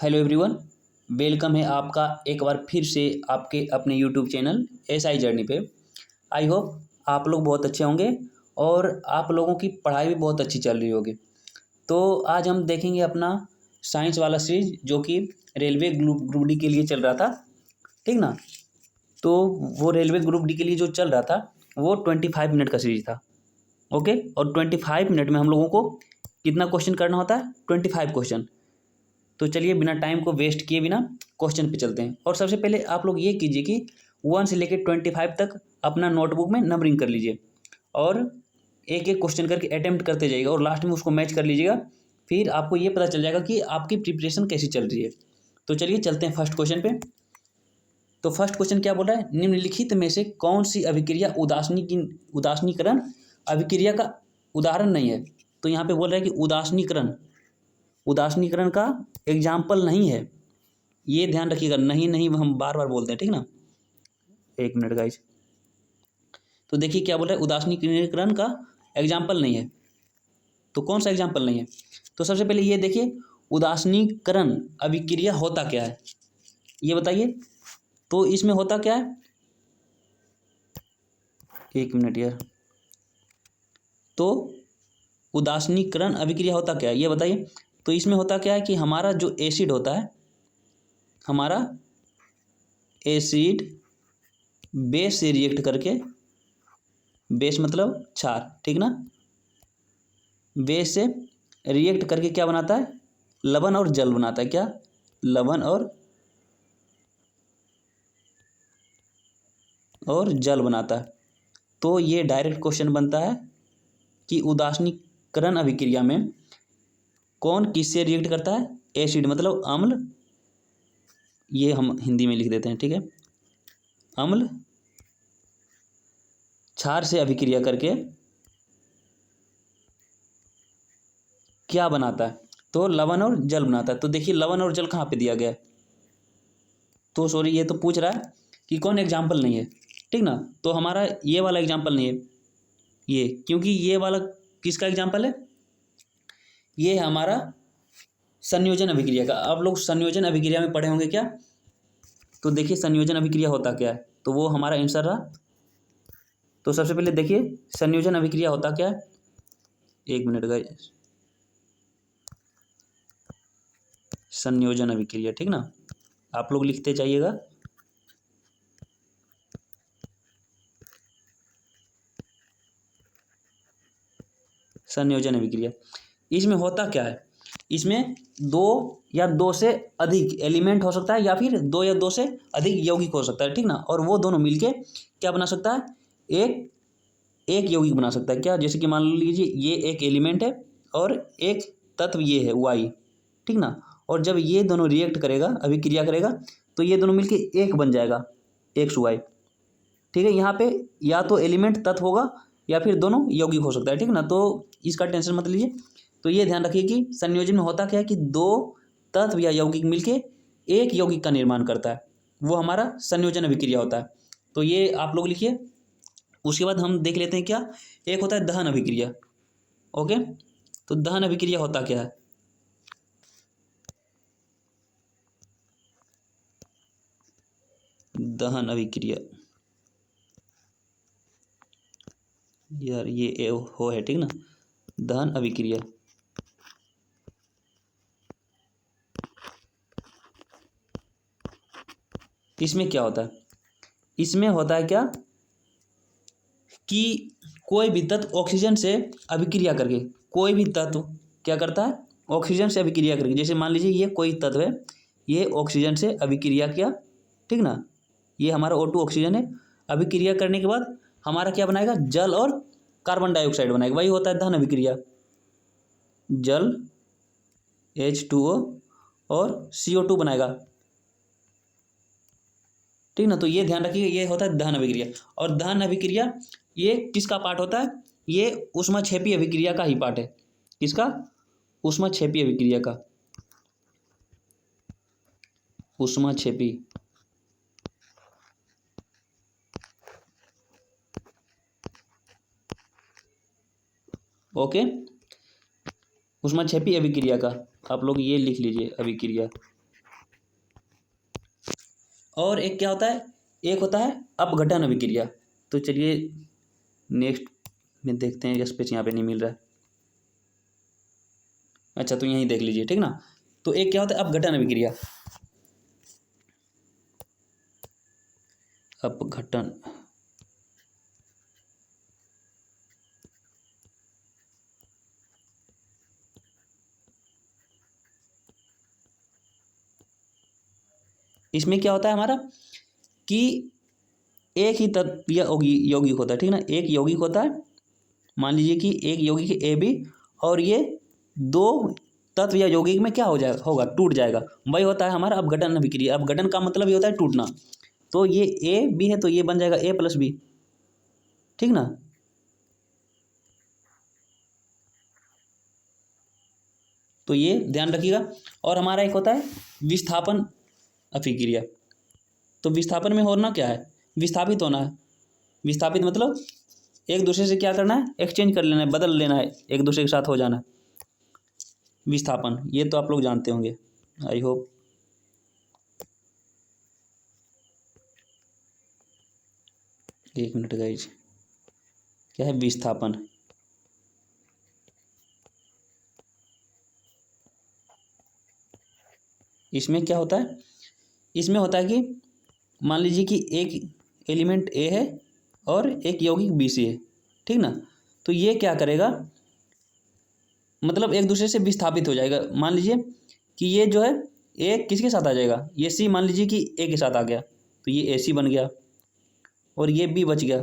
Hello everyone, welcome है आपका एक बार फिर से आपके अपने यूट्यूब चैनल एसआई जर्नी पे। आई होप आप लोग बहुत अच्छे होंगे और आप लोगों की पढ़ाई भी बहुत अच्छी चल रही होगी। तो आज हम देखेंगे अपना साइंस वाला सीरीज जो कि रेलवे ग्रुप डी के लिए चल रहा था, ठीक ना। तो वो रेलवे ग्रुप डी के लिए जो चल रहा था वो 25 मिनट का सीरीज था। ओके, और 25 मिनट में हम लोगों को कितना क्वेश्चन करना होता है? 25 क्वेश्चन। तो चलिए बिना टाइम को वेस्ट किए बिना क्वेश्चन पे चलते हैं। और सबसे पहले आप लोग ये कीजिए कि 1 से लेकर 25 तक अपना नोटबुक में नंबरिंग कर लीजिए और एक एक क्वेश्चन करके अटेम्प्ट करते जाइएगा और लास्ट में उसको मैच कर लीजिएगा। फिर आपको ये पता चल जाएगा कि आपकी प्रिपरेशन कैसी चल रही है। तो चलिए चलते हैं फर्स्ट क्वेश्चन पे। तो फर्स्ट क्वेश्चन क्या बोल रहा है? निम्नलिखित में से कौन सी अभिक्रिया उदासीनीकरण अभिक्रिया का उदाहरण नहीं है? तो यहाँ पे बोल रहा है कि उदासीनीकरण का एग्जाम्पल नहीं है। ये ध्यान रखिएगा, नहीं नहीं हम बार बार बोलते हैं, ठीक ना। एक मिनट गाइज। तो देखिए क्या बोल रहा है, उदासीनीकरण का एग्जाम्पल नहीं है। तो कौन सा एग्जाम्पल नहीं है? तो सबसे पहले ये देखिए, उदासीनीकरण अभिक्रिया होता क्या है ये बताइए। तो इसमें होता क्या है, एक मिनट यार। तो उदासीनीकरण अभिक्रिया होता क्या है ये बताइए। तो इसमें होता क्या है कि हमारा जो एसिड होता है, हमारा एसिड बेस से रिएक्ट करके, बेस मतलब क्षार, ठीक ना। बेस से रिएक्ट करके क्या बनाता है? लवण और जल बनाता है। क्या? लवण और जल बनाता है। तो ये डायरेक्ट क्वेश्चन बनता है कि उदासीनीकरण अभिक्रिया में कौन किससे रिएक्ट करता है? एसिड मतलब अम्ल, ये हम हिंदी में लिख देते हैं, ठीक है। अम्ल क्षार से अभिक्रिया करके क्या बनाता है? तो लवण और जल बनाता है। तो देखिए लवण और जल कहाँ पे दिया गया है? तो सॉरी, ये तो पूछ रहा है कि कौन एग्जाम्पल नहीं है, ठीक ना। तो हमारा ये वाला एग्जाम्पल नहीं है, ये, क्योंकि ये वाला किसका एग्जाम्पल है? ये है हमारा संयोजन अभिक्रिया का। आप लोग संयोजन अभिक्रिया में पढ़े होंगे क्या? तो देखिए संयोजन अभिक्रिया होता क्या है, तो वो हमारा आंसर रहा। तो सबसे पहले देखिए संयोजन अभिक्रिया होता क्या है। एक मिनट गाइस, संयोजन अभिक्रिया, ठीक ना। आप लोग लिखते जाइएगा। संयोजन अभिक्रिया, इसमें होता क्या है? इसमें दो या दो से अधिक एलिमेंट हो सकता है या फिर दो या दो से अधिक यौगिक हो सकता है, ठीक ना। और वो दोनों मिलके क्या बना सकता है? एक एक यौगिक बना सकता है। क्या? जैसे कि मान लीजिए ये एक एलिमेंट है और एक तत्व ये है वाई, ठीक ना। और जब ये दोनों रिएक्ट करेगा, अभिक्रिया करेगा, तो ये दोनों मिलके एक बन जाएगा, एक्स वाई, ठीक है। यहाँ पे या तो एलिमेंट तत्व होगा या फिर दोनों यौगिक हो सकता है, ठीक ना। तो इसका टेंशन मत लीजिए। तो ये ध्यान रखिए कि संयोजन में होता क्या है कि दो तत्व या यौगिक मिलके एक यौगिक का निर्माण करता है, वो हमारा संयोजन अभिक्रिया होता है। तो ये आप लोग लिखिए। उसके बाद हम देख लेते हैं क्या, एक होता है दहन अभिक्रिया। ओके, तो दहन अभिक्रिया होता क्या है? दहन अभिक्रिया, यार ये हो है, ठीक ना। दहन अभिक्रिया, इसमें क्या होता है? इसमें होता है क्या कि कोई भी तत्व ऑक्सीजन से अभिक्रिया करके, कोई भी तत्व क्या करता है? ऑक्सीजन से अभिक्रिया करके। जैसे मान लीजिए ये कोई तत्व है, ये ऑक्सीजन से अभिक्रिया किया, ठीक ना। ये हमारा O2 ऑक्सीजन है। अभिक्रिया करने के बाद हमारा क्या बनाएगा? जल और कार्बन डाइऑक्साइड बनाएगा। वही होता है दहन अभिक्रिया। जल H2O और CO2 बनाएगा, ठीक ना। तो ये ध्यान रखिए, ये होता है दहन अभिक्रिया। और दहन अभिक्रिया ये किसका पार्ट होता है? ये ऊष्माक्षेपी अभिक्रिया का ही पार्ट है। किसका? ऊष्माक्षेपी अभिक्रिया का। ऊष्माक्षेपी, ओके, ऊष्माक्षेपी अभिक्रिया का आप लोग ये लिख लीजिए, अभिक्रिया। और एक क्या होता है, एक होता है अपघटन अभिक्रिया। तो चलिए नेक्स्ट में देखते हैं, स्पेस यहाँ पे नहीं मिल रहा है। अच्छा, तो यहीं देख लीजिए, ठीक ना। तो एक क्या होता है अपघटन अभिक्रिया, अपघटन। इसमें क्या होता है हमारा कि एक ही तत्व या यौगिक होता है, ठीक ना। एक यौगिक होता है, मान लीजिए कि एक यौगिक ए बी, और ये दो तत्व या यौगिक में क्या हो जाएगा, होगा, टूट जाएगा। वही होता है हमारा अपघटन अभिक्रिया। अपघटन का मतलब ये होता है टूटना। तो ये ए बी है तो ये बन जाएगा ए प्लस बी, ठीक ना। तो ये ध्यान रखिएगा। और हमारा एक होता है विस्थापन अभिक्रिया। तो विस्थापन में होना क्या है, विस्थापित होना है। विस्थापित मतलब एक दूसरे से क्या करना है, एक्सचेंज कर लेना है, बदल लेना है, एक दूसरे के साथ हो जाना है। विस्थापन ये तो आप लोग जानते होंगे, आई होप। एक मिनट गाइज, क्या है विस्थापन। इसमें क्या होता है, इसमें होता है कि मान लीजिए कि एक एलिमेंट ए है और एक यौगिक बी सी है, ठीक ना। तो ये क्या करेगा, मतलब एक दूसरे से विस्थापित हो जाएगा। मान लीजिए कि ये जो है ए किसके साथ आ जाएगा, ये सी मान लीजिए कि ए के साथ आ गया, तो ये ए सी बन गया और ये बी बच गया,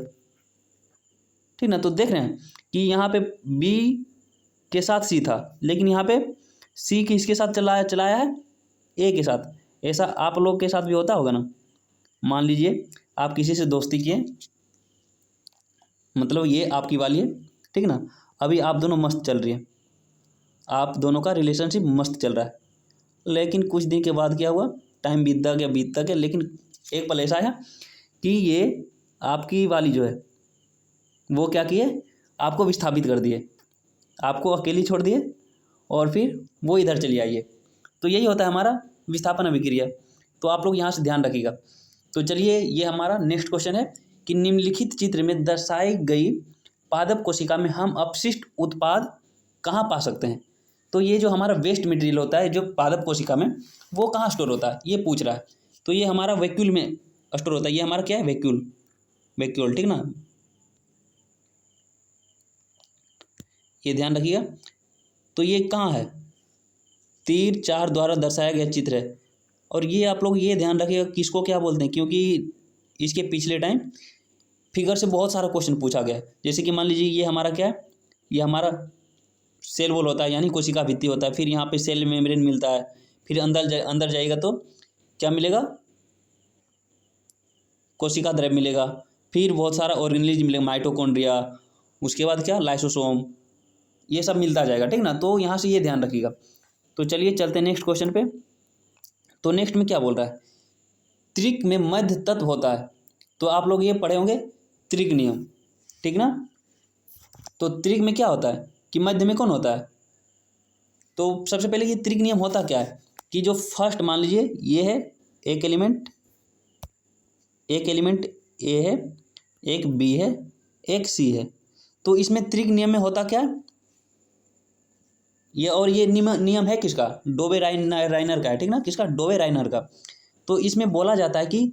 ठीक ना। तो देख रहे हैं कि यहाँ पे बी के साथ सी था, लेकिन यहाँ पे सी किसके साथ चलाया चलाया है, ए के साथ। ऐसा आप लोग के साथ भी होता होगा ना। मान लीजिए आप किसी से दोस्ती किए, मतलब ये आपकी वाली है, ठीक ना। अभी आप दोनों मस्त चल रही है, आप दोनों का रिलेशनशिप मस्त चल रहा है। लेकिन कुछ दिन के बाद क्या हुआ, टाइम बीतता गया, लेकिन एक पल ऐसा आया कि ये आपकी वाली जो है वो क्या किए, आपको विस्थापित कर दिए, आपको अकेली छोड़ दिए, और फिर वो इधर चली आई है। तो यही होता है हमारा विस्थापन अभिक्रिया। तो आप लोग यहाँ से ध्यान रखिएगा। तो चलिए ये हमारा नेक्स्ट क्वेश्चन है कि निम्नलिखित चित्र में दर्शाई गई पादप कोशिका में हम अपशिष्ट उत्पाद कहाँ पा सकते हैं। तो ये जो हमारा वेस्ट मटेरियल होता है जो पादप कोशिका में, वो कहाँ स्टोर होता है ये पूछ रहा है। तो ये हमारा वैक्यूल में स्टोर होता है। ये हमारा क्या है, वैक्यूल, वैक्यूल, ठीक ना। ये ध्यान रखिएगा। तो ये कहाँ है, तीर चार द्वारा दर्शाया गया चित्र है। और ये आप लोग ये ध्यान रखिएगा किसको क्या बोलते हैं, क्योंकि इसके पिछले टाइम फिगर से बहुत सारा क्वेश्चन पूछा गया है। जैसे कि मान लीजिए ये हमारा क्या है, ये हमारा सेल वॉल होता है, यानी कोशिका भित्ति होता है। फिर यहाँ पे सेल मेम्ब्रेन मिलता है। फिर अंदर जाएगा तो क्या मिलेगा, कोशिका द्रव्य मिलेगा। फिर बहुत सारा ऑर्गेनिज्म मिलेगा, माइटोकॉन्ड्रिया, उसके बाद क्या, लाइसोसोम, ये सब मिलता जाएगा, ठीक ना। तो यहाँ से ये ध्यान रखिएगा। तो चलिए चलते हैं नेक्स्ट क्वेश्चन पे। तो नेक्स्ट में क्या बोल रहा है, त्रिक में मध्य तत्व होता है। तो आप लोग ये पढ़े होंगे त्रिक नियम, ठीक ना। तो त्रिक में क्या होता है कि मध्य में कौन होता है। तो सबसे पहले ये त्रिक नियम होता क्या है कि जो फर्स्ट मान लीजिए ये है एक एलिमेंट, एक एलिमेंट ए है, एक बी है, एक सी है। तो इसमें त्रिक नियम में होता क्या है, ये और ये नियम है किसका, डोबे राइनर का है, ठीक ना। किसका, डोबे राइनर का। तो इसमें बोला जाता है कि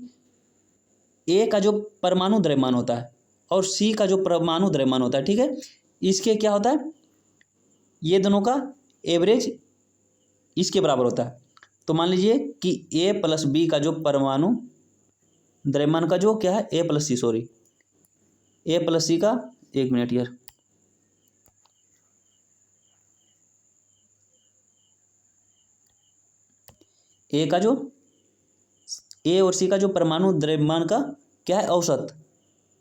ए का जो परमाणु द्रव्यमान होता है और सी का जो परमाणु द्रव्यमान होता है, ठीक है, इसके क्या होता है, ये दोनों का एवरेज इसके बराबर होता है। तो मान लीजिए कि ए प्लस बी का जो परमाणु द्रव्यमान का जो क्या है, ए प्लस सी, सॉरी, ए प्लस सी का, एक मिनट यार, ए का जो, ए और सी का जो परमाणु द्रव्यमान का क्या है, औसत,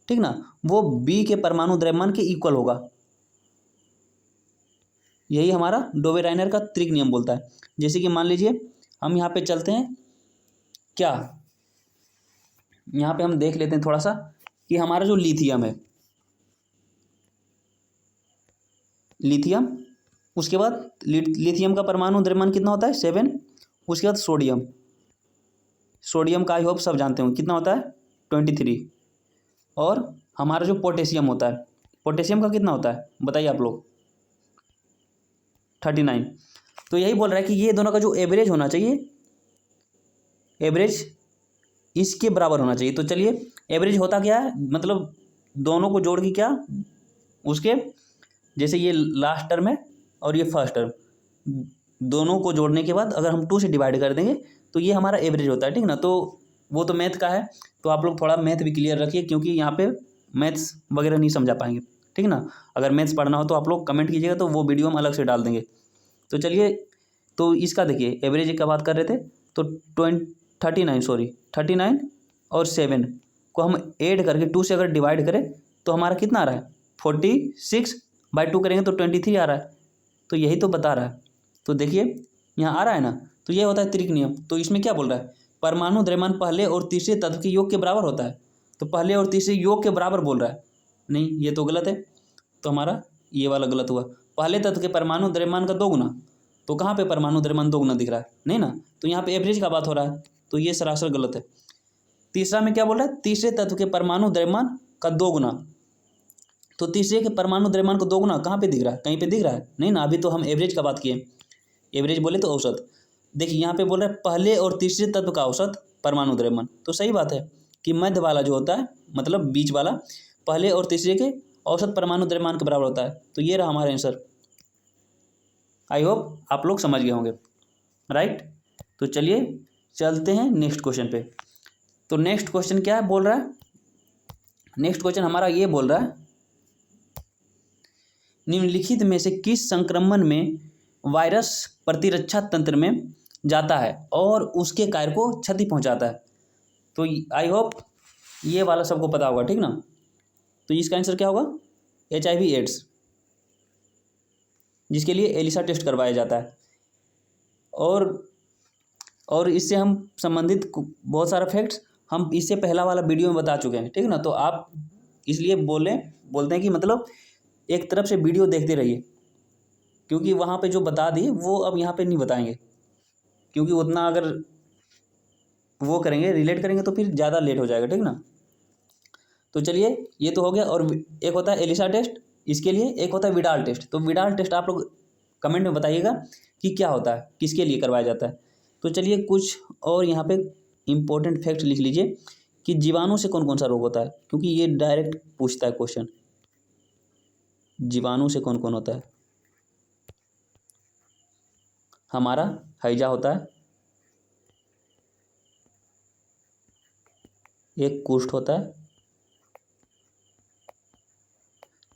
ठीक ना, वो बी के परमाणु द्रव्यमान के इक्वल होगा। यही हमारा डोबे राइनर का त्रिक नियम बोलता है। जैसे कि मान लीजिए हम यहाँ पे चलते हैं, क्या यहाँ पे हम देख लेते हैं थोड़ा सा कि हमारा जो लिथियम है, लिथियम, उसके बाद लिथियम का परमाणु द्रव्यमान कितना होता है, 7। उसके बाद सोडियम, सोडियम का आई होप सब जानते होंगे कितना होता है 23। और हमारा जो पोटेशियम होता है, पोटेशियम का कितना होता है बताइए आप लोग 39। तो यही बोल रहा है कि ये दोनों का जो एवरेज होना चाहिए, एवरेज इसके बराबर होना चाहिए। तो चलिए एवरेज होता क्या है, मतलब दोनों को जोड़ के क्या उसके, जैसे ये लास्ट टर्म है और ये फर्स्ट टर्म, दोनों को जोड़ने के बाद अगर हम 2 से डिवाइड कर देंगे तो ये हमारा एवरेज होता है, ठीक ना। तो वो तो मैथ का है, तो आप लोग थोड़ा मैथ भी क्लियर रखिए क्योंकि यहाँ पे मैथ्स वगैरह नहीं समझा पाएंगे, ठीक ना। अगर मैथ्स पढ़ना हो तो आप लोग कमेंट कीजिएगा, तो वो वीडियो हम अलग से डाल देंगे। तो चलिए, तो इसका देखिए एवरेज का बात कर रहे थे, तो 39 और 7 को हम ऐड करके 2 से अगर डिवाइड करें तो हमारा कितना आ रहा है 46/2 करेंगे तो 23 आ रहा है। तो यही तो बता रहा है। तो देखिए यहाँ आ रहा है ना, तो ये होता है त्रिक नियम। तो इसमें क्या बोल रहा है, परमाणु द्रव्यमान पहले और तीसरे तत्व के योग के बराबर होता है। तो पहले और तीसरे योग के बराबर बोल रहा है, नहीं ये तो गलत है। तो हमारा ये वाला गलत हुआ, पहले तत्व के परमाणु द्रव्यमान का 2 गुना। तो कहाँ पे परमाणु द्रव्यमान 2 गुना दिख रहा है, नहीं ना। तो यहाँ पे एवरेज का बात हो रहा है, तो ये सरासर गलत है। तीसरा में क्या बोल रहा है, तीसरे तत्व के परमाणु द्रव्यमान का 2 गुना। तो तीसरे के परमाणु द्रव्यमान को 2 गुना कहाँ पे दिख रहा है, कहीं पे दिख रहा है नहीं ना। अभी तो हम एवरेज का बात किए, एवरेज बोले तो औसत। देखिए यहाँ पे बोल रहा है पहले और तीसरे तत्व का औसत परमाणु द्रव्यमान, तो सही बात है कि मध्य वाला जो होता है, मतलब बीच वाला, पहले और तीसरे के औसत परमाणु द्रव्यमान के बराबर होता है। तो ये रहा हमारा आंसर। आई होप आप लोग समझ गए होंगे, राइट। तो चलिए चलते हैं नेक्स्ट क्वेश्चन पे। तो नेक्स्ट क्वेश्चन क्या है बोल रहा है, नेक्स्ट क्वेश्चन हमारा ये बोल रहा है, निम्नलिखित में से किस संक्रमण में वायरस प्रतिरक्षा तंत्र में जाता है और उसके कार्य को क्षति पहुंचाता है। तो आई होप ये वाला सबको पता होगा, ठीक ना। तो इसका आंसर क्या होगा, HIV एड्स, जिसके लिए एलिसा टेस्ट करवाया जाता है। और इससे हम संबंधित बहुत सारा फैक्ट्स हम इससे पहला वाला वीडियो में बता चुके हैं, ठीक ना। तो आप इसलिए बोलते हैं कि मतलब एक तरफ से वीडियो देखते रहिए, क्योंकि वहाँ पे जो बता दिए वो अब यहाँ पे नहीं बताएंगे, क्योंकि उतना अगर वो करेंगे रिलेट करेंगे तो फिर ज़्यादा लेट हो जाएगा, ठीक ना। तो चलिए ये तो हो गया। और एक होता है एलिसा टेस्ट, इसके लिए एक होता है विडाल टेस्ट। तो विडाल टेस्ट आप लोग कमेंट में बताइएगा कि क्या होता है, किसके लिए करवाया जाता है। तो चलिए कुछ और यहाँ पे इम्पोर्टेंट फैक्ट लिख लीजिए कि जीवाणु से कौन कौन सा रोग होता है, क्योंकि ये डायरेक्ट पूछता है क्वेश्चन, जीवाणु से कौन कौन होता है। हमारा हैजा होता है, एक कुष्ठ होता है,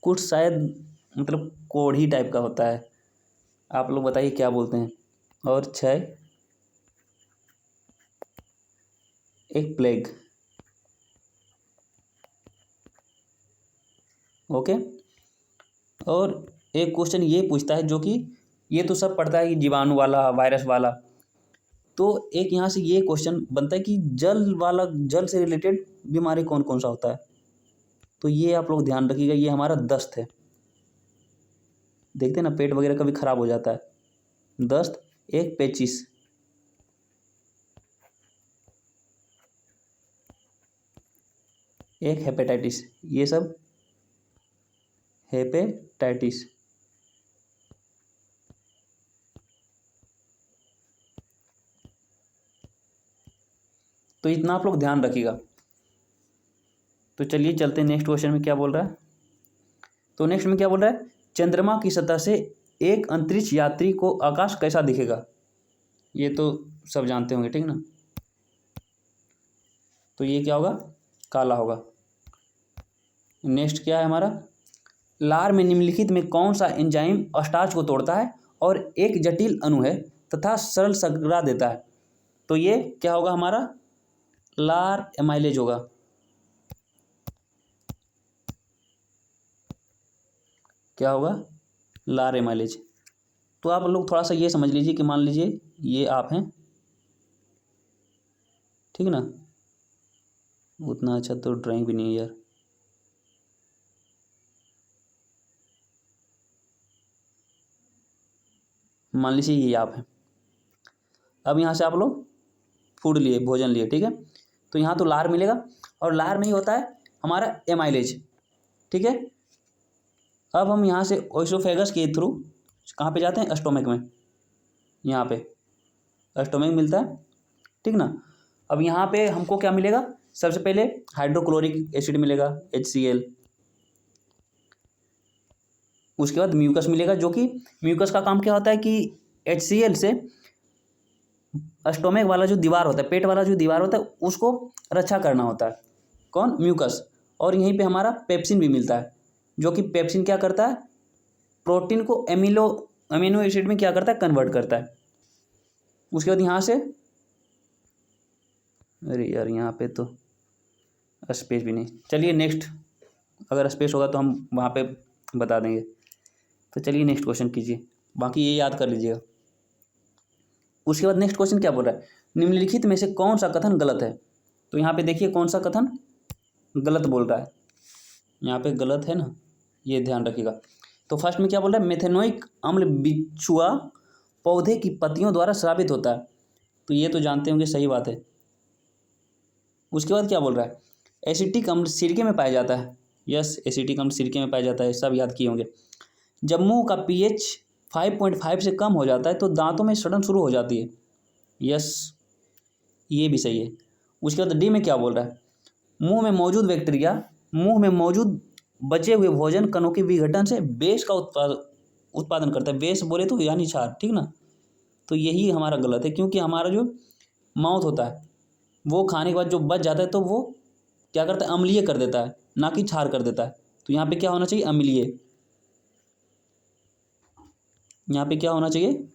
कुष्ठ शायद मतलब कोढ़ी टाइप का होता है, आप लोग बताइए क्या बोलते हैं। और क्षय, एक प्लेग, ओके। और एक क्वेश्चन ये पूछता है, जो कि ये तो सब पढ़ता है कि जीवाणु वाला, वायरस वाला। तो एक यहाँ से ये क्वेश्चन बनता है कि जल वाला, जल से रिलेटेड बीमारी कौन कौन सा होता है। तो ये आप लोग ध्यान रखिएगा, ये हमारा दस्त है। देखते हैं ना पेट वगैरह कभी खराब हो जाता है। दस्त, एक पेचिस, एक हेपेटाइटिस, ये सब हेपेटाइटिस। तो इतना आप लोग ध्यान रखिएगा। तो चलिए चलते हैं नेक्स्ट क्वेश्चन में क्या बोल रहा है। तो नेक्स्ट में क्या बोल रहा है, चंद्रमा की सतह से एक अंतरिक्ष यात्री को आकाश कैसा दिखेगा। ये तो सब जानते होंगे, ठीक ना। तो ये क्या होगा, काला होगा। नेक्स्ट क्या है हमारा, लार में निम्नलिखित में कौन सा एंजाइम स्टार्च को तोड़ता है और एक जटिल अणु है तथा सरल संरचना देता है। तो ये क्या होगा हमारा, लार एमाइलेज होगा। क्या होगा, लार एमाइलेज। तो आप लोग थोड़ा सा ये समझ लीजिए कि मान लीजिए ये आप हैं, ठीक ना। उतना अच्छा तो ड्राइंग भी नहीं है यार। मान लीजिए ये आप हैं। अब यहाँ से आप लोग फूड लिए, भोजन लिए, ठीक है। तो यहाँ तो लार मिलेगा और लार में ही होता है हमारा एमाइलेज, ठीक है। अब हम यहाँ से ओइसोफेगस के थ्रू कहाँ पे जाते हैं, स्टोमक में, यहाँ पे स्टोमक मिलता है, ठीक ना। अब यहाँ पे हमको क्या मिलेगा, सबसे पहले हाइड्रोक्लोरिक एसिड मिलेगा HCl, उसके बाद म्यूकस मिलेगा, जो कि म्यूकस का काम क्या होता है कि HCl से स्टोमक वाला जो दीवार होता है, पेट वाला जो दीवार होता है, उसको रक्षा करना होता है, कौन, म्यूकस। और यहीं पे हमारा पेप्सिन भी मिलता है, जो कि पेप्सिन क्या करता है, प्रोटीन को अमीनो एसिड में क्या करता है, कन्वर्ट करता है। उसके बाद यहाँ से, अरे यार यहाँ पे तो स्पेस भी नहीं, चलिए नेक्स्ट, अगर स्पेस होगा तो हम वहाँ पे बता देंगे। तो चलिए नेक्स्ट क्वेश्चन कीजिए, बाकी ये याद कर लीजिएगा। उसके बाद नेक्स्ट क्वेश्चन क्या बोल रहा है, निम्नलिखित में से कौन सा कथन गलत है। तो यहाँ पे देखिए कौन सा कथन गलत बोल रहा है, यहाँ पे गलत है ना, ये ध्यान रखिएगा। तो फर्स्ट में क्या बोल रहा है, मेथेनोइक अम्ल बिच्छुआ पौधे की पत्तियों द्वारा स्रावित होता है। तो ये तो जानते होंगे, सही बात है। उसके बाद क्या बोल रहा है, एसिटिक अम्ल सिरके में पाया जाता है। यस, एसिटिक अम्ल सिरके में पाया जाता है, सब याद किए होंगे। जब मुंह का pH 5.5 से कम हो जाता है तो दांतों में सड़न शुरू हो जाती है। यस, ये भी सही है। उसके बाद डी में क्या बोल रहा है, मुंह में मौजूद बैक्टीरिया मुंह में मौजूद बचे हुए भोजन कणों के विघटन से बेस का उत्पादन करता है। बेस बोले तो यानी क्षार, ठीक ना। तो यही हमारा गलत है, क्योंकि हमारा जो माउथ होता है वो खाने के बाद जो बच जाता है तो वो क्या करता है, अम्लीय कर देता है, ना कि क्षार कर देता है। तो यहाँ पे क्या होना चाहिए, अम्लीय, यहाँ पे क्या होना चाहिए,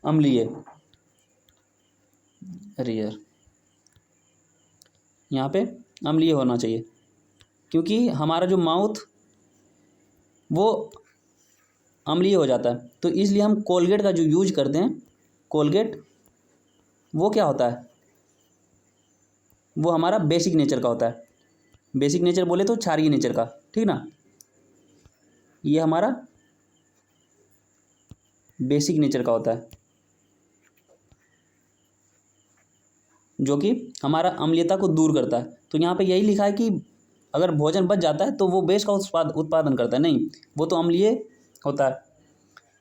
अम्लीय। अरे यार यहाँ पे अम्लीय होना चाहिए, क्योंकि हमारा जो माउथ वो अम्लीय हो जाता है। तो इसलिए हम कोलगेट का जो यूज करते हैं, कोलगेट वो क्या होता है, वो हमारा बेसिक नेचर का होता है। बेसिक नेचर बोले तो क्षारीय नेचर का, ठीक ना। ये हमारा बेसिक नेचर का होता है, जो कि हमारा अम्लीयता को दूर करता है। तो यहाँ पे यही लिखा है कि अगर भोजन बच जाता है तो वो बेस का उत्पादन करता है, नहीं, वो तो अम्लीय होता है।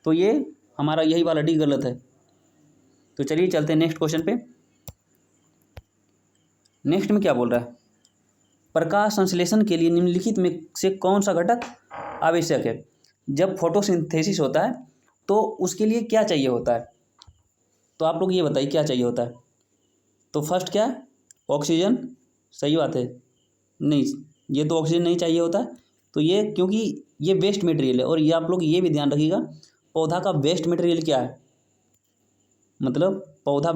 तो ये हमारा यही वाला डी गलत है। तो चलिए चलते हैं नेक्स्ट क्वेश्चन पे। नेक्स्ट में क्या बोल रहा है, प्रकाश संश्लेषण के लिए निम्नलिखित में से कौन सा घटक आवश्यक है। जब फोटोसिंथेसिस होता है तो उसके लिए क्या चाहिए होता है। तो आप लोग ये बताइए क्या चाहिए होता है। तो फर्स्ट क्या है, ऑक्सीजन, सही बात है। नहीं, ये तो ऑक्सीजन नहीं चाहिए होता। तो ये क्योंकि ये वेस्ट मटेरियल है, और ये आप लोग ये भी ध्यान रखिएगा, पौधा का वेस्ट मटेरियल क्या है, मतलब पौधा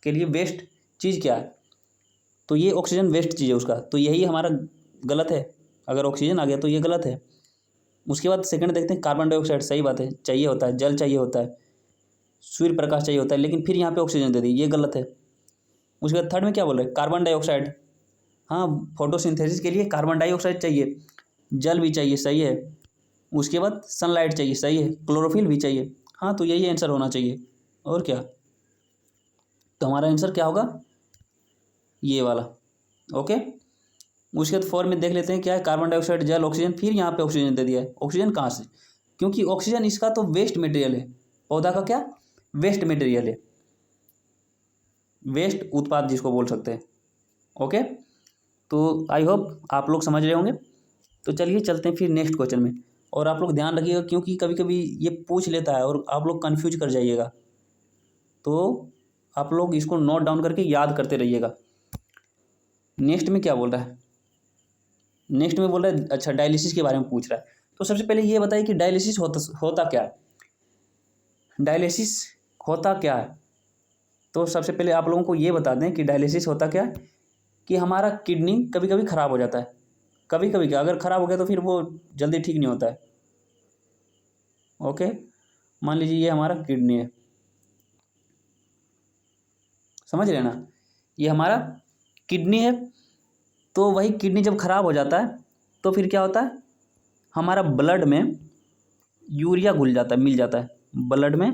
के लिए वेस्ट चीज़ क्या है। तो ये ऑक्सीजन वेस्ट चीज़ है उसका, तो यही हमारा गलत है। अगर ऑक्सीजन आ गया तो ये गलत है। उसके बाद सेकंड देखते हैं, कार्बन डाइऑक्साइड, सही बात है, चाहिए होता है, जल चाहिए होता है, सूर्य प्रकाश चाहिए होता है, लेकिन फिर यहाँ पे ऑक्सीजन दे दी, ये गलत है। उसके बाद थर्ड में क्या बोल रहे हैं, कार्बन डाइऑक्साइड, हाँ फोटोसिंथेसिस के लिए कार्बन डाइऑक्साइड चाहिए, जल भी चाहिए, सही है। उसके बाद सनलाइट चाहिए, सही है, क्लोरोफिल भी चाहिए, हाँ। तो यही आंसर होना चाहिए, और क्या। तो हमारा आंसर क्या होगा, ये वाला, ओके। उसके बाद फोर में देख लेते हैं क्या है, कार्बन डाइऑक्साइड, जल, ऑक्सीजन, फिर यहाँ पे ऑक्सीजन दे दिया है। ऑक्सीजन कहाँ से, क्योंकि ऑक्सीजन इसका तो वेस्ट मटेरियल है, पौधा का क्या वेस्ट मटेरियल है, वेस्ट उत्पाद जिसको बोल सकते हैं, ओके। तो आई होप आप लोग समझ रहे होंगे। तो चलिए चलते हैं फिर नेक्स्ट क्वेश्चन में, और आप लोग ध्यान रखिएगा क्योंकि कभी कभी ये पूछ लेता है और आप लोग कन्फ्यूज कर जाइएगा। तो आप लोग इसको नोट डाउन करके याद करते रहिएगा। नेक्स्ट में क्या बोल रहा है, नेक्स्ट में बोल रहा है, अच्छा डायलिसिस के बारे में पूछ रहा है। तो सबसे पहले ये बताइए कि डायलिसिस होता क्या है, डायलिसिस होता क्या है। तो सबसे पहले आप लोगों को ये बता दें कि डायलिसिस होता क्या है, कि हमारा किडनी कभी कभी ख़राब हो जाता है, कभी कभी क्या, अगर ख़राब हो गया तो फिर वो जल्दी ठीक नहीं होता है, ओके। मान लीजिए ये हमारा किडनी है, समझ रहे ना, ये हमारा किडनी है। तो वही किडनी जब ख़राब हो जाता है तो फिर क्या होता है, हमारा ब्लड में यूरिया घुल जाता है, मिल जाता है ब्लड में,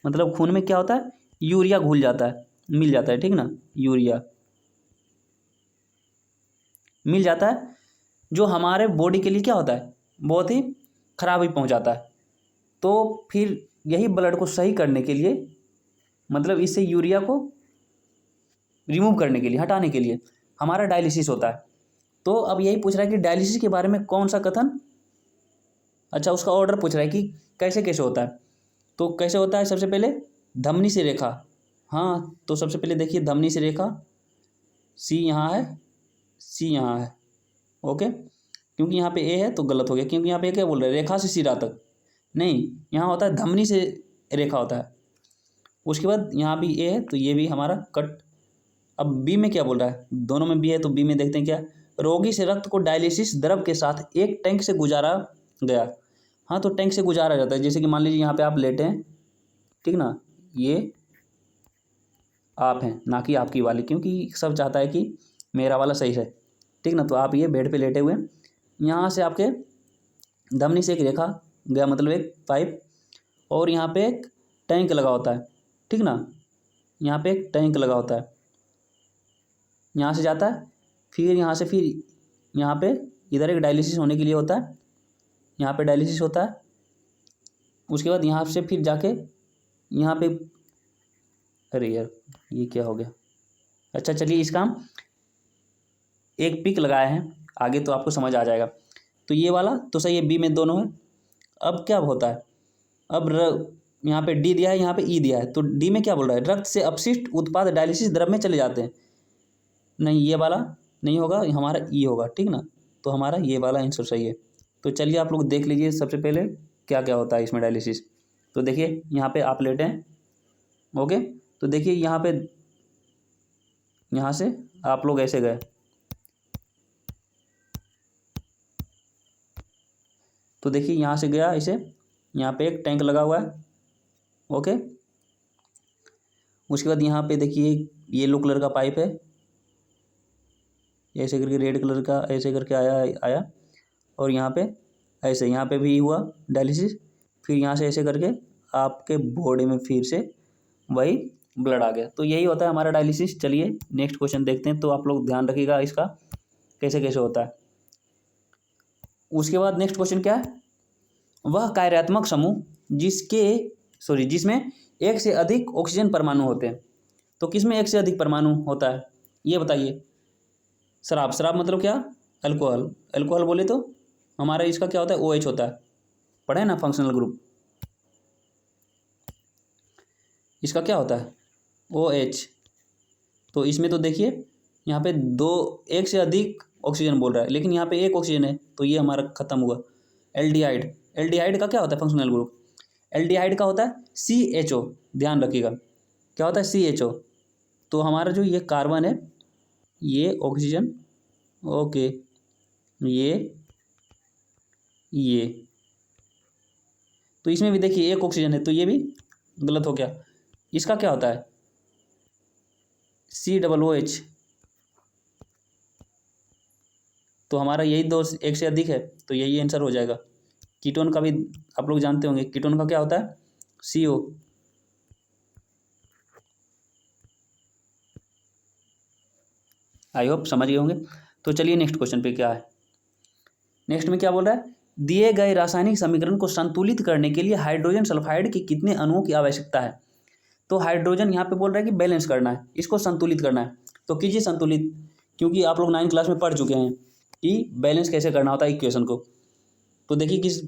मतलब खून में क्या होता है, यूरिया घुल जाता है, मिल जाता है, ठीक ना, यूरिया मिल जाता है, जो हमारे बॉडी के लिए क्या होता है, बहुत ही खराबी पहुंचाता है। तो फिर यही ब्लड को सही करने के लिए, मतलब इससे यूरिया को रिमूव करने के लिए, हटाने के लिए हमारा डायलिसिस होता है। तो अब यही पूछ रहा है कि डायलिसिस के बारे में कौन सा कथन, अच्छा उसका ऑर्डर पूछ रहा है कि कैसे कैसे होता है। तो कैसे होता है, सबसे पहले धमनी से रेखा, हाँ तो सबसे पहले देखिए धमनी से रेखा, सी यहाँ है, सी यहाँ है, ओके। क्योंकि यहाँ पे ए है तो गलत हो गया, क्योंकि यहाँ पे क्या बोल रहे हैं, रेखा से सिरा तक, नहीं यहाँ होता है धमनी से रेखा होता है। उसके बाद यहाँ भी ए है तो ये भी हमारा कट। अब बी में क्या बोल रहा है, दोनों में बी है तो बी में देखते हैं क्या, रोगी से रक्त को डायलिसिस द्रव के साथ एक टैंक से गुजारा गया। हाँ तो टैंक से गुजारा जाता है, जैसे कि मान लीजिए यहाँ पे आप लेटे हैं, ठीक ना, ये आप हैं ना कि आपकी वाली, क्योंकि सब चाहता है कि मेरा वाला सही है, ठीक ना। तो आप ये बेड पे लेटे हुए हैं, यहाँ से आपके धमनी से एक रेखा गया, मतलब एक पाइप, और यहाँ पे एक टैंक लगा होता है, ठीक ना, यहाँ पे एक टैंक लगा होता है, यहाँ से जाता है, फिर यहाँ से फिर यहाँ पे इधर एक डायलिसिस होने के लिए होता है, यहाँ पे डायलिसिस होता है। उसके बाद यहाँ से फिर जाके यहाँ पे, अरे यार ये क्या हो गया, अच्छा चलिए इसका हम एक पिक लगाए हैं, आगे तो आपको समझ आ जाएगा। तो ये वाला तो सही है, बी में दोनों है। अब क्या होता है, अब यहाँ पे डी दिया है, यहाँ पे ई दिया है, तो डी में क्या बोल रहा है, रक्त से अपशिष्ट उत्पाद डायलिसिस द्रव में चले जाते हैं, नहीं ये वाला नहीं होगा, हमारा ई होगा, ठीक ना। तो हमारा ये वाला आंसर सही है। तो चलिए आप लोग देख लीजिए सबसे पहले क्या क्या होता है इसमें डायलिसिस। तो देखिए यहाँ पे आप लेटे हैं, ओके, तो देखिए यहाँ पे, यहाँ से आप लोग ऐसे गए, तो देखिए यहाँ से गया ऐसे, यहाँ पे एक टैंक लगा हुआ है, ओके। उसके बाद यहाँ पे देखिए येलो कलर का पाइप है, ऐसे करके रेड कलर का ऐसे करके आया, और यहाँ पे ऐसे, यहाँ पे भी हुआ डायलिसिस, फिर यहाँ से ऐसे करके आपके बॉडी में फिर से वही ब्लड आ गया। तो यही होता है हमारा डायलिसिस। चलिए नेक्स्ट क्वेश्चन देखते हैं, तो आप लोग ध्यान रखिएगा इसका कैसे कैसे होता है। उसके बाद नेक्स्ट क्वेश्चन क्या है, वह कार्यात्मक समूह जिसमें एक से अधिक ऑक्सीजन परमाणु होते हैं। तो किसमें एक से अधिक परमाणु होता है, ये बताइए। शराब मतलब क्या, अल्कोहल बोले तो हमारा इसका क्या होता है, OH होता है, पढ़े ना फंक्शनल ग्रुप, इसका क्या होता है OH। तो इसमें तो देखिए यहाँ पे एक से अधिक ऑक्सीजन बोल रहा है, लेकिन यहाँ पे एक ऑक्सीजन है, तो ये हमारा खत्म हुआ। एल्डिहाइड का क्या होता है फंक्शनल ग्रुप, एल्डिहाइड का होता है CHO, ध्यान रखिएगा क्या होता है CHO। तो हमारा जो ये कार्बन है, ये ऑक्सीजन, ओके, ये तो इसमें भी देखिए एक ऑक्सीजन है, तो ये भी गलत हो गया। इसका क्या होता है COOH, तो हमारा यही दो एक से अधिक है, तो यही आंसर हो जाएगा। कीटोन का भी आप लोग जानते होंगे, कीटोन का क्या होता है CO। आई होप समझ गए होंगे। तो चलिए नेक्स्ट क्वेश्चन पे क्या है, नेक्स्ट में क्या बोल रहा है, दिए गए रासायनिक समीकरण को संतुलित करने के लिए हाइड्रोजन सल्फाइड के कितने अणुओं की आवश्यकता है। तो हाइड्रोजन यहाँ पे बोल रहा है कि बैलेंस करना है, इसको संतुलित करना है, तो कीजिए संतुलित, क्योंकि आप लोग 9th क्लास में पढ़ चुके हैं कि बैलेंस कैसे करना होता है इक्वेशन को। तो देखिए किस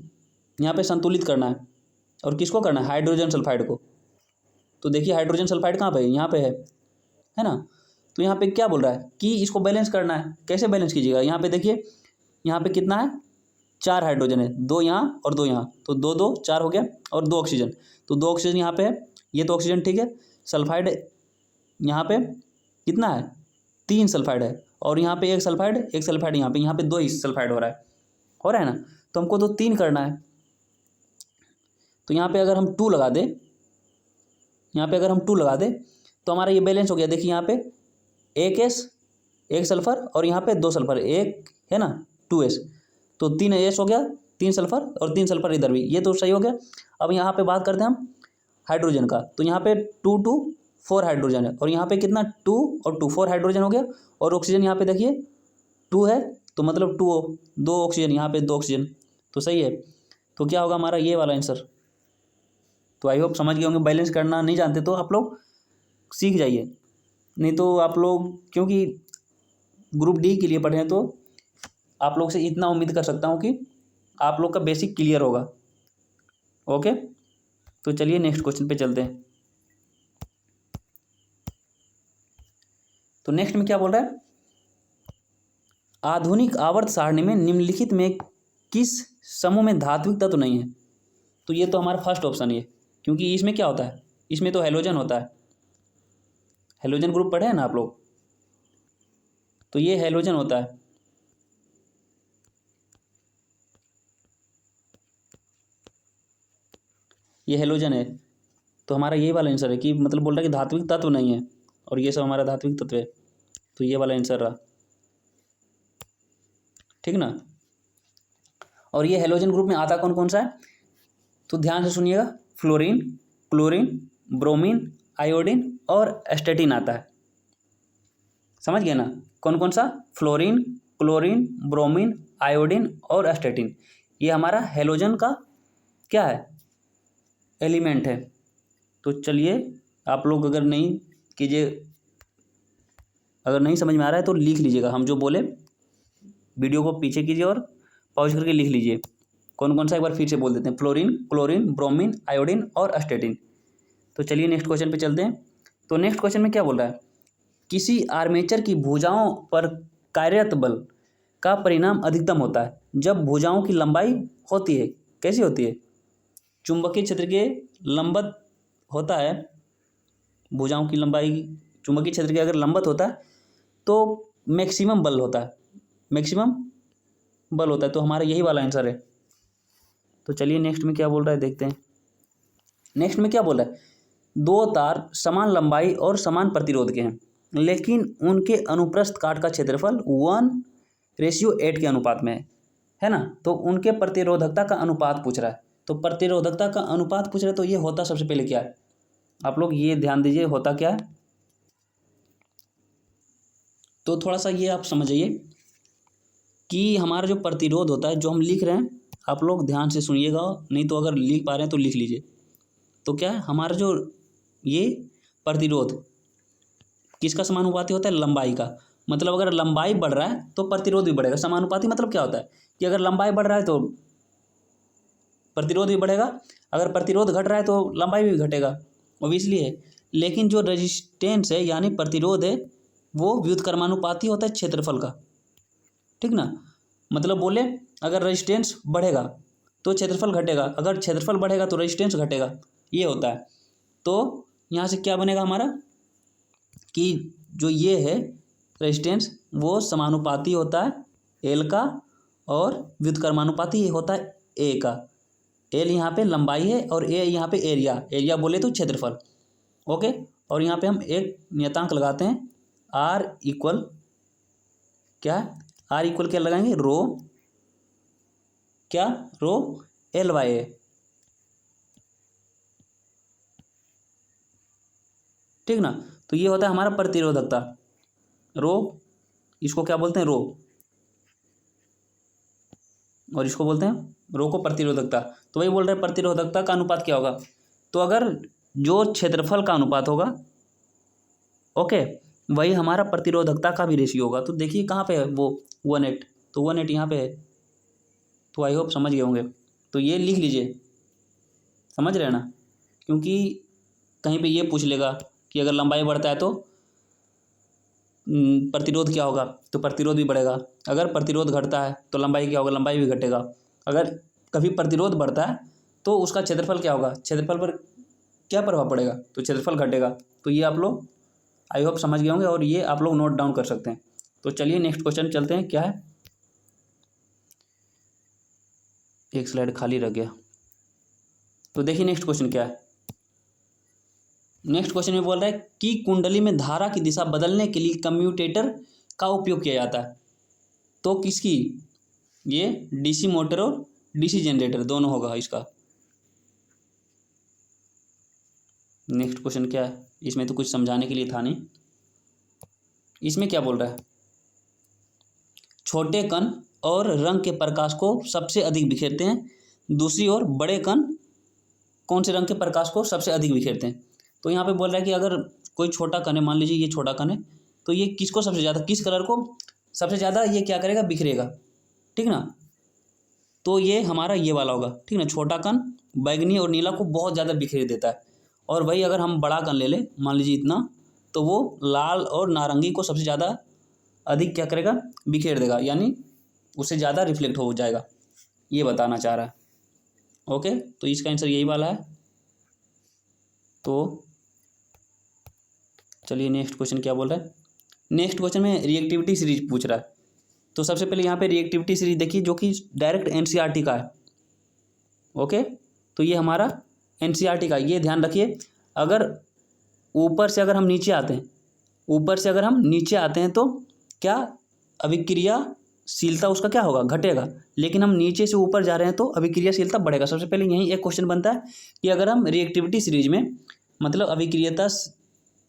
यहाँ पे संतुलित करना है, और किसको करना है, हाइड्रोजन सल्फाइड को। तो देखिए हाइड्रोजन सल्फाइड कहाँ पे है, यहाँ पे है ना। तो यहाँ पे क्या बोल रहा है कि इसको बैलेंस करना है, कैसे बैलेंस कीजिएगा, यहाँ पे देखिए यहाँ पे कितना है, 4 हाइड्रोजन है, 2 यहाँ और 2 यहाँ, तो 2 2 4 हो गया, और 2 ऑक्सीजन, तो 2 ऑक्सीजन यहाँ पे है, ये तो ऑक्सीजन ठीक है। सल्फाइड यहाँ पे कितना है, 3 सल्फाइड है, और यहाँ पे एक सल्फाइड यहाँ पे 2 ही सल्फाइड हो रहा है ना। तो हमको तो 3 करना है, तो यहाँ पे अगर हम 2 लगा दें, तो हमारा ये बैलेंस हो गया। देखिए यहाँ पे एक S, एक सल्फर, और यहाँ पे 2 सल्फर, एक है ना 2S, तो 3 S हो गया, 3 सल्फर और 3 सल्फर इधर भी, ये तो सही हो गया। अब यहाँ पे बात करते हैं हम हाइड्रोजन का, तो यहाँ पे 2 to 4 हाइड्रोजन है, और यहाँ पे कितना 2 और 2 4 हाइड्रोजन हो गया, और ऑक्सीजन यहाँ पे देखिए 2 है, तो मतलब 2 ऑक्सीजन, यहाँ पे 2 ऑक्सीजन, तो सही है। तो क्या होगा हमारा ये वाला आंसर। तो आई होप समझ गए होंगे। बैलेंस करना नहीं जानते तो आप लोग सीख जाइए, नहीं तो आप लोग क्योंकि ग्रुप डी के लिए पढ़े हैं, तो आप लोग से इतना उम्मीद कर सकता हूँ कि आप लोग का बेसिक क्लियर होगा। ओके, तो चलिए नेक्स्ट क्वेश्चन पे चलते हैं। तो नेक्स्ट में क्या बोल रहा है, आधुनिक आवर्त सारणी में निम्नलिखित में किस समूह में धात्विक तत्व नहीं है। तो ये तो हमारा फर्स्ट ऑप्शन है, क्योंकि इसमें क्या होता है, इसमें तो हेलोजन होता है। हेलोजन ग्रुप पढ़े हैं ना आप लोग, तो ये हेलोजन होता है। ये हेलोजन है, तो हमारा ये वाला आंसर है कि मतलब बोल रहा है कि धात्विक तत्व नहीं है, और ये सब हमारा धात्विक तत्व है, तो ये वाला आंसर रहा, ठीक ना। और ये हेलोजन ग्रुप में आता कौन कौन सा है, तो ध्यान से सुनिएगा, फ्लोरीन, क्लोरीन, ब्रोमीन, आयोडीन और एस्टेटिन आता है। समझ गए ना, कौन कौन सा, फ्लोरीन, क्लोरीन, ब्रोमीन, आयोडीन और एस्टेटिन, ये हमारा हेलोजन का क्या है, एलिमेंट है। तो चलिए आप लोग अगर नहीं कीजिए, अगर नहीं समझ में आ रहा है तो लिख लीजिएगा, हम जो बोले वीडियो को पीछे कीजिए और पॉज करके लिख लीजिए कौन कौन सा, एक बार फिर से बोल देते हैं, फ्लोरीन, क्लोरीन, ब्रोमीन, आयोडीन और एस्टेटिन। तो चलिए नेक्स्ट क्वेश्चन पे चलते हैं। तो नेक्स्ट क्वेश्चन में क्या बोल रहा है, किसी आर्मेचर की भुजाओं पर कार्यरत बल का परिणाम अधिकतम होता है जब भुजाओं की लंबाई होती है, कैसी होती है, चुंबकीय क्षेत्र के लंबत होता है, भुजाओं की लंबाई चुंबकीय क्षेत्र के अगर लंबत होता है तो मैक्सिमम बल होता है, मैक्सिमम बल होता है, तो हमारा यही वाला आंसर है। तो चलिए नेक्स्ट में क्या बोल रहा है देखते हैं। नेक्स्ट में क्या बोल रहा है, दो तार समान लंबाई और समान प्रतिरोध के हैं, लेकिन उनके अनुप्रस्थ काट का क्षेत्रफल 1:8 के अनुपात में है ना। तो उनके प्रतिरोधकता का अनुपात पूछ रहा है, तो प्रतिरोधकता का अनुपात पूछ रहा है, तो ये होता सबसे पहले क्या है, आप लोग ये ध्यान दीजिए होता क्या है। तो थोड़ा सा ये आप समझिए कि हमारा जो प्रतिरोध होता है, जो हम लिख रहे हैं, आप लोग ध्यान से सुनिएगा, नहीं तो अगर लिख पा रहे हैं तो लिख लीजिए। तो क्या है हमारा जो ये प्रतिरोध किसका समानुपाती होता है, लंबाई का। मतलब अगर लंबाई बढ़ रहा है तो प्रतिरोध भी बढ़ेगा। समानुपाती मतलब क्या होता है कि अगर लंबाई बढ़ रहा है तो प्रतिरोध भी बढ़ेगा, अगर प्रतिरोध घट रहा है तो लंबाई भी घटेगा, ऑब्वियसली है। लेकिन जो रेजिस्टेंस है यानी प्रतिरोध है वो व्युत्क्रमानुपाती होता है क्षेत्रफल का, ठीक ना। मतलब बोले अगर रेजिस्टेंस बढ़ेगा तो क्षेत्रफल घटेगा, अगर क्षेत्रफल बढ़ेगा तो रेजिस्टेंस घटेगा, ये होता है। तो यहाँ से क्या बनेगा हमारा कि जो ये है रेजिस्टेंस वो समानुपाती होता है एल का, और व्युत्क्रमानुपाती होता है ए का। एल यहाँ पे लंबाई है और ए यहाँ पे एरिया, एरिया बोले तो क्षेत्रफल, ओके। और यहाँ पे हम एक नियतांक लगाते हैं, आर इक्वल क्या है, आर इक्वल क्या लगाएंगे, रो, क्या रो एल बाई ए, ठीक ना। तो ये होता है हमारा प्रतिरोधकता, रो, इसको क्या बोलते हैं रो, और इसको बोलते हैं रो को प्रतिरोधकता। तो वही बोल रहे हैं प्रतिरोधकता का अनुपात क्या होगा, तो अगर जो क्षेत्रफल का अनुपात होगा, ओके, वही हमारा प्रतिरोधकता का भी रेशियो होगा। तो देखिए कहाँ पे है वो 1:8, तो 1:8 यहाँ पे है। तो आई होप समझ गए होंगे। तो ये लिख लीजिए, समझ रहे हैं ना, क्योंकि कहीं पे ये पूछ लेगा कि अगर लंबाई बढ़ता है तो प्रतिरोध क्या होगा, तो प्रतिरोध भी बढ़ेगा। अगर प्रतिरोध घटता है तो लंबाई क्या होगा, लंबाई भी घटेगा। अगर कभी प्रतिरोध बढ़ता है तो उसका क्षेत्रफल क्या होगा, क्षेत्रफल पर क्या प्रभाव पड़ेगा, तो क्षेत्रफल घटेगा। तो ये आप लोग आई होप समझ गए होंगे, और ये आप लोग नोट डाउन कर सकते हैं। तो चलिए नेक्स्ट क्वेश्चन चलते हैं, क्या है, एक स्लाइड खाली रह गया। तो देखिए नेक्स्ट क्वेश्चन क्या है। नेक्स्ट क्वेश्चन में बोल रहा है कि कुंडली में धारा की दिशा बदलने के लिए कम्यूटेटर का उपयोग किया जाता है। तो किसकी, ये डीसी मोटर और डीसी जनरेटर दोनों होगा इसका। नेक्स्ट क्वेश्चन क्या है, इसमें तो कुछ समझाने के लिए था नहीं। इसमें क्या बोल रहा है, छोटे कण और रंग के प्रकाश को सबसे अधिक बिखेरते हैं, दूसरी ओर बड़े कण कौन से रंग के प्रकाश को सबसे अधिक बिखेरते हैं। तो यहाँ पे बोल रहा है कि अगर कोई छोटा कण है, मान लीजिए ये छोटा कण है, तो ये किसको सबसे ज़्यादा, किस कलर को सबसे ज़्यादा ये क्या करेगा, बिखरेगा, ठीक ना। तो ये हमारा ये वाला होगा, ठीक ना। छोटा कण बैगनी और नीला को बहुत ज़्यादा बिखेर देता है, और वही अगर हम बड़ा कण ले लें, मान लीजिए इतना, तो वो लाल और नारंगी को सबसे ज़्यादा अधिक क्या करेगा, बिखेर देगा, यानी उससे ज़्यादा रिफ्लेक्ट हो जाएगा, ये बताना चाह रहा है। ओके, तो इसका आंसर यही वाला है। तो चलिए नेक्स्ट क्वेश्चन क्या बोल रहा है। नेक्स्ट क्वेश्चन में रिएक्टिविटी सीरीज पूछ रहा है। तो सबसे पहले यहाँ पे रिएक्टिविटी सीरीज देखिए, जो कि डायरेक्ट एनसीईआरटी का है। ओके, तो ये हमारा एनसीईआरटी का, ये ध्यान रखिए। अगर ऊपर से अगर हम नीचे आते हैं, ऊपर से अगर हम नीचे आते हैं तो क्या अभिक्रियाशीलता उसका क्या होगा, घटेगा। लेकिन हम नीचे से ऊपर जा रहे हैं तो अभिक्रियाशीलता बढ़ेगा। सबसे पहले यही एक क्वेश्चन बनता है कि अगर हम रिएक्टिविटी सीरीज में, मतलब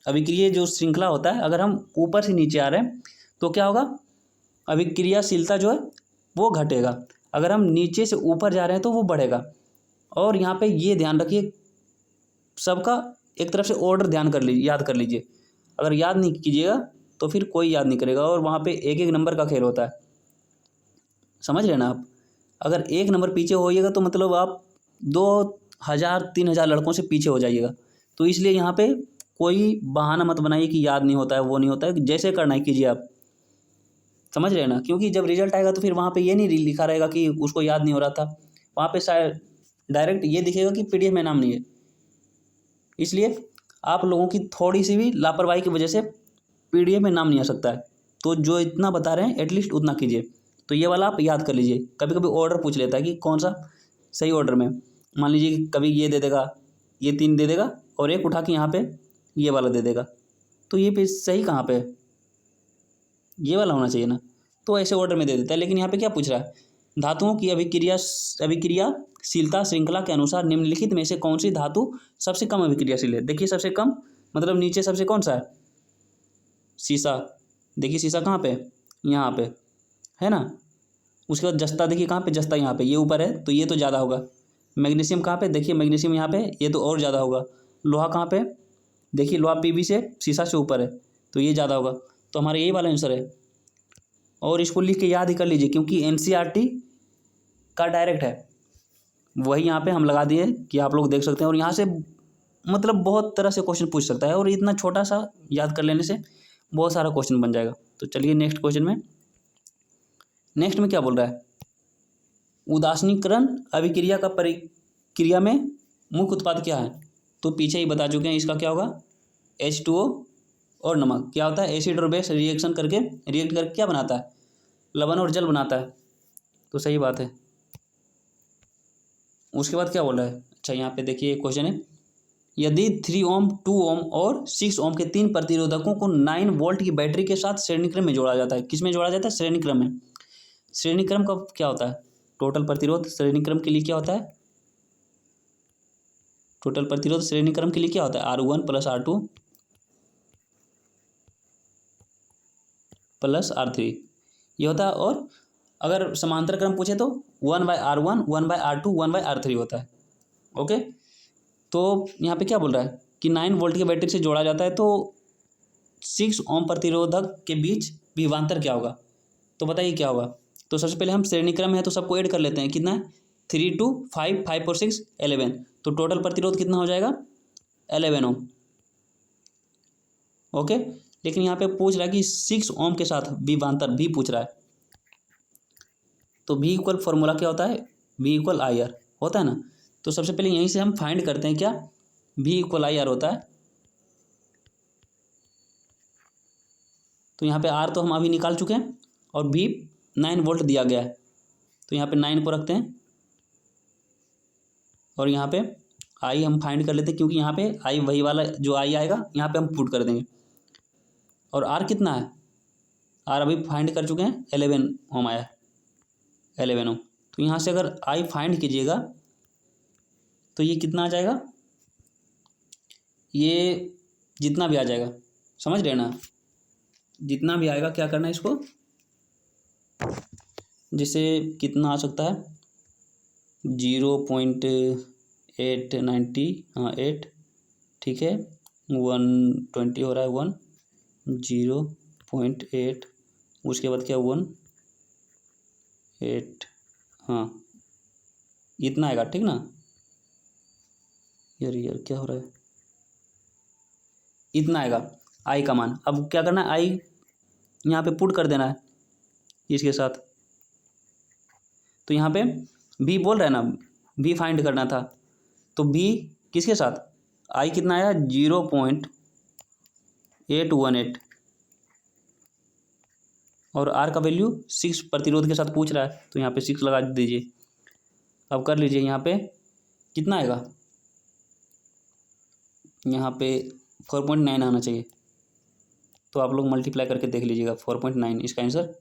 अभिक्रिय जो श्रृंखला होता है, अगर हम ऊपर से नीचे आ रहे हैं तो क्या होगा, अभिक्रियाशीलता जो है वो घटेगा। अगर हम नीचे से ऊपर जा रहे हैं तो वो बढ़ेगा। और यहाँ पे ये ध्यान रखिए, सबका एक तरफ से ऑर्डर ध्यान कर लीजिए, याद कर लीजिए। अगर याद नहीं कीजिएगा तो फिर कोई याद नहीं करेगा, और वहाँ पे एक एक नंबर का खेल होता है, समझ रहे ना आप। अगर एक नंबर पीछे होइएगा तो मतलब आप 2000-3000 लड़कों से पीछे हो जाइएगा। तो इसलिए यहाँ पे कोई बहाना मत बनाइए कि याद नहीं होता है, वो नहीं होता है, जैसे करना है कीजिए आप, समझ रहे हैं ना। क्योंकि जब रिजल्ट आएगा तो फिर वहाँ पे ये नहीं लिखा रहेगा कि उसको याद नहीं हो रहा था, वहाँ पे शायद डायरेक्ट ये दिखेगा कि पीडीएफ में नाम नहीं है। इसलिए आप लोगों की थोड़ी सी भी लापरवाही की वजह से पीडीएफ में नाम नहीं आ सकता है। तो जो इतना बता रहे हैं एटलीस्ट उतना कीजिए। तो ये वाला आप याद कर लीजिए। कभी कभी ऑर्डर पूछ लेता है कि कौन सा सही ऑर्डर में, मान लीजिए कि कभी ये दे देगा, ये 3 दे देगा, और एक उठा के यहाँ पे ये वाला दे देगा, तो ये पे सही कहाँ पे है, ये वाला होना चाहिए ना। तो ऐसे ऑर्डर में दे देता है। लेकिन यहाँ पे क्या पूछ रहा है, धातुओं की अभिक्रियाशीलता श्रृंखला के अनुसार निम्नलिखित में से कौन सी धातु सबसे कम अभिक्रियाशील है। देखिए सबसे कम मतलब नीचे सबसे कौन सा है, सीसा। देखिए सीसा कहाँ पे है, यहाँ पे है ना। उसके बाद जस्ता, देखिए कहाँ पे, जस्ता यहाँ पे, ये ऊपर है तो ये तो ज़्यादा होगा। मैग्नीशियम कहाँ पे, देखिए मैग्नीशियम यहाँ पे, ये तो और ज़्यादा होगा। लोहा कहाँ पे, देखिए लोहा पीबी से सीसा से ऊपर है तो ये ज़्यादा होगा। तो हमारा यही वाला आंसर है। और इसको लिख के याद ही कर लीजिए, क्योंकि एनसीईआरटी का डायरेक्ट है, वही यहाँ पे हम लगा दिए कि आप लोग देख सकते हैं। और यहाँ से मतलब बहुत तरह से क्वेश्चन पूछ सकता है, और इतना छोटा सा याद कर लेने से बहुत सारा क्वेश्चन बन जाएगा। तो चलिए नेक्स्ट क्वेश्चन में, नेक्स्ट में क्या बोल रहा है, उदासीनीकरण अभिक्रिया का परिक्रिया में मुख्य उत्पाद क्या है। तो पीछे ही बता चुके हैं, इसका क्या होगा, H2O और नमक। क्या होता है, एसिड और बेस रिएक्ट करके क्या बनाता है, लवण और जल बनाता है। तो सही बात है। उसके बाद क्या बोल रहा है, अच्छा यहाँ पे देखिए एक क्वेश्चन है, यदि 3 ओम 2 ओम और 6 ओम के 3 प्रतिरोधकों को 9 वोल्ट की बैटरी के साथ श्रेणीक्रम में जोड़ा जाता है। किस में जोड़ा जाता है, श्रेणीक्रम में। श्रेणीक्रम का क्या होता है, टोटल प्रतिरोध। श्रेणीक्रम के लिए क्या होता है, टोटल प्रतिरोध श्रेणीक्रम के लिए क्या होता है, R1 + R2 + R3 ये होता है। और अगर समांतर क्रम पूछे तो 1/R1 1/R2 1/R3 होता है। ओके, तो यहाँ पे क्या बोल रहा है कि 9 वोल्ट की बैटरी से जोड़ा जाता है, तो 6 ओम प्रतिरोधक के बीच विभवांतर क्या होगा। तो बताइए क्या होगा। तो सबसे पहले हम श्रेणीक्रम है तो सबको ऐड कर लेते हैं, कितना है, 3 2 5 5 और 6 11। तो टोटल प्रतिरोध कितना हो जाएगा, 11 ओम। ओके, लेकिन यहाँ पे पूछ रहा है कि 6 ओम के साथ विभवांतर भी पूछ रहा है। तो V इक्वल फॉर्मूला क्या होता है, V इक्वल IR होता है ना। तो सबसे पहले यहीं से हम फाइंड करते हैं, क्या V इक्वल IR होता है। तो यहाँ पे R तो हम अभी निकाल चुके हैं, और V 9 वोल्ट दिया गया है, तो यहाँ पे 9 को रखते हैं, और यहाँ पे I हम फाइंड कर लेते हैं, क्योंकि यहाँ पे I वही वाला जो I आएगा यहाँ पे हम पुट कर देंगे। और R कितना है, R अभी फाइंड कर चुके हैं, 11 ओम आया, 11 ओम। तो यहाँ से अगर I फाइंड कीजिएगा तो ये कितना आ जाएगा, ये जितना भी आ जाएगा, समझ रहे ना, जितना भी आएगा क्या करना है इसको, जैसे कितना आ सकता है 0.890, हाँ 8, ठीक है 120 हो रहा है 1, 0.8, उसके बाद क्या 1.8, हाँ इतना आएगा, ठीक ना। यार क्या हो रहा है, इतना आएगा आई का मान। अब क्या करना है, आई यहाँ पे पुट कर देना है इसके साथ। तो यहाँ पे बी बोल रहा है ना, बी फाइंड करना था, तो बी किसके साथ, आई कितना आया 0.818, और आर का वैल्यू 6 प्रतिरोध के साथ पूछ रहा है, तो यहाँ पे 6 लगा दीजिए। अब कर लीजिए, यहाँ पे कितना आएगा, यहाँ पे 4.9 आना चाहिए, तो आप लोग मल्टीप्लाई करके देख लीजिएगा 4.9, इसका आंसर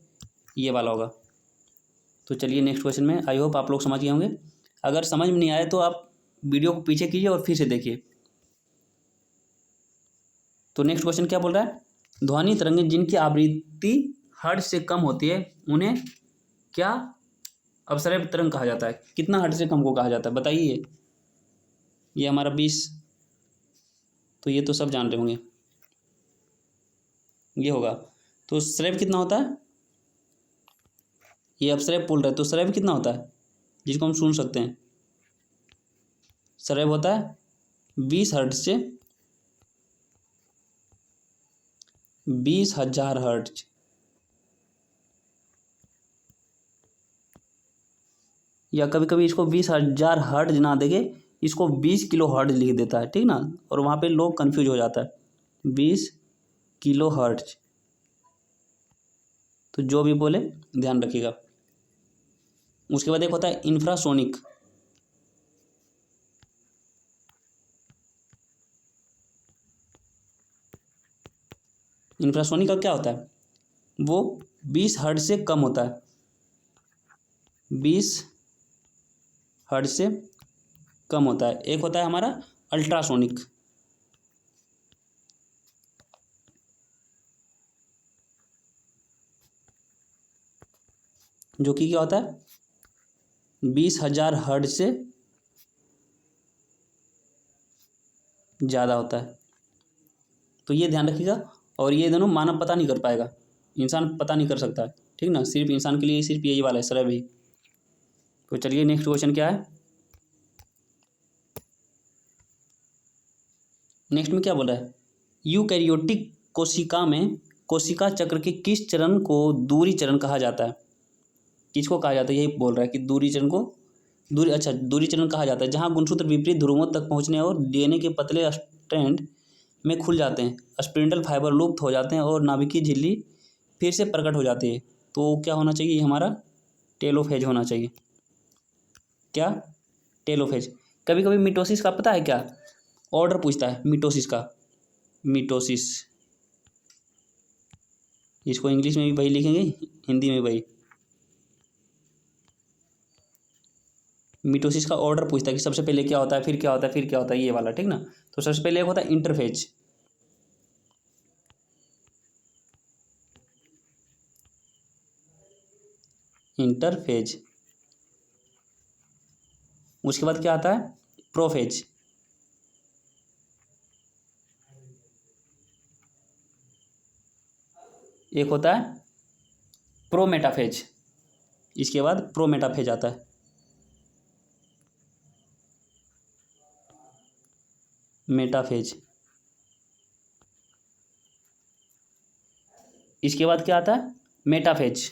ये वाला होगा। तो चलिए नेक्स्ट क्वेश्चन में, आई होप आप लोग समझ गए होंगे। अगर समझ में नहीं आए तो आप वीडियो को पीछे कीजिए और फिर से देखिए। तो नेक्स्ट क्वेश्चन क्या बोल रहा है, ध्वनि तरंगें जिनकी आवृत्ति हर्ट्ज से कम होती है उन्हें क्या अपसर्य तरंग कहा जाता है। कितना हर्ट्ज से कम को कहा जाता है बताइए। ये हमारा 20, तो ये तो सब जान रहे होंगे, ये होगा। तो श्रव्य कितना होता है, ये अपसर्य बोल रहा है, तो श्रव्य कितना होता है जिसको हम सुन सकते हैं, श्रव्य होता है 20 हर्ट्ज से 20,000 हर्ट्ज। या कभी कभी इसको 20,000 हर्ट्ज ना देके इसको 20 किलो हर्ट्ज लिख देता है, ठीक ना, और वहाँ पे लोग कंफ्यूज हो जाता है 20 किलो हर्ट्ज। तो जो भी बोले ध्यान रखिएगा। उसके बाद एक होता है इंफ्रासोनिक। इंफ्रासोनिक का क्या होता है, वो 20 हर्ट्ज से कम होता है, 20 हर्ट्ज से कम होता है। एक होता है हमारा अल्ट्रासोनिक, जो कि क्या होता है 20,000 हर्ट्ज से ज़्यादा होता है। तो ये ध्यान रखिएगा। और ये दोनों मानव पता नहीं कर पाएगा, इंसान पता नहीं कर सकता है, ठीक ना, सिर्फ इंसान के लिए सिर्फ यही वाला है श्रव्य ही। तो चलिए नेक्स्ट क्वेश्चन क्या है, नेक्स्ट में क्या बोल रहा है, यूकैरियोटिक कोशिका में कोशिका चक्र के किस चरण को दूरी चरण कहा जाता है। किसको कहा जाता है, यही बोल रहा है कि दूरी चरण को दूरी चरण कहा जाता है, जहाँ गुणसूत्र विपरीत ध्रुवों तक पहुँचने और डीएनए के पतले स्ट्रैंड में खुल जाते हैं, स्पिंडल फाइबर लुप्त हो जाते हैं और नाभिकीय झिल्ली फिर से प्रकट हो जाती है। तो क्या होना चाहिए, ये हमारा टेलोफेज होना चाहिए। क्या, टेलोफेज। कभी कभी मिटोसिस का पता है क्या, ऑर्डर पूछता है मिटोसिस का, मिटोसिस, इसको इंग्लिश में भी वही लिखेंगे, हिंदी में वही। मिटोसिस का ऑर्डर पूछता है कि सबसे पहले क्या होता है, फिर क्या होता है, फिर क्या होता है, ये वाला, ठीक ना। तो सबसे पहले एक होता है इंटरफेज, इंटरफेज। उसके बाद क्या आता है प्रोफेज, एक होता है प्रोमेटाफेज, इसके बाद प्रोमेटाफेज आता है। मेटाफेज, इसके बाद क्या आता है मेटाफेज,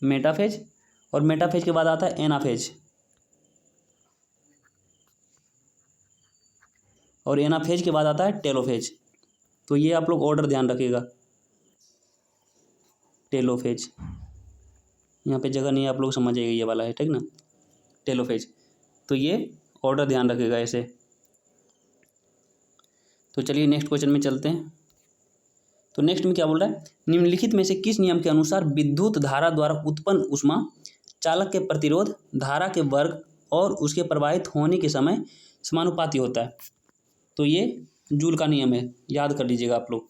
मेटाफेज। और मेटाफेज के बाद आता है एनाफेज, और एनाफेज के बाद आता है टेलोफेज। तो ये आप लोग ऑर्डर ध्यान रखिएगा, टेलोफेज, यहाँ पे जगह नहीं है, आप लोग समझ जाइए, ये वाला है, ठीक ना, टेलोफेज। तो ये ऑर्डर ध्यान रखिएगा ऐसे। तो चलिए नेक्स्ट क्वेश्चन में चलते हैं। तो नेक्स्ट में क्या बोल रहा है, निम्नलिखित में से किस नियम के अनुसार विद्युत धारा द्वारा उत्पन्न ऊष्मा चालक के प्रतिरोध धारा के वर्ग और उसके प्रवाहित होने के समय समानुपाती होता है। तो ये जूल का नियम है, याद कर लीजिएगा आप लोग।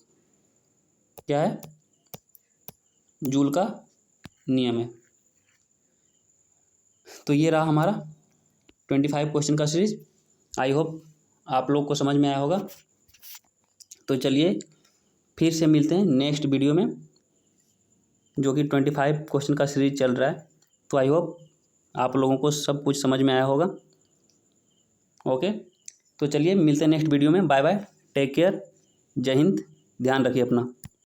क्या है? जूल का नियम है। तो ये रहा हमारा 25 क्वेश्चन का सीरीज। आई होप आप लोग को समझ में आया होगा। तो चलिए फिर से मिलते हैं नेक्स्ट वीडियो में, जो कि 25 क्वेश्चन का सीरीज चल रहा है। तो आई होप आप लोगों को सब कुछ समझ में आया होगा। ओके, तो चलिए मिलते हैं नेक्स्ट वीडियो में। बाय बाय, टेक केयर, जय हिंद, ध्यान रखिए अपना।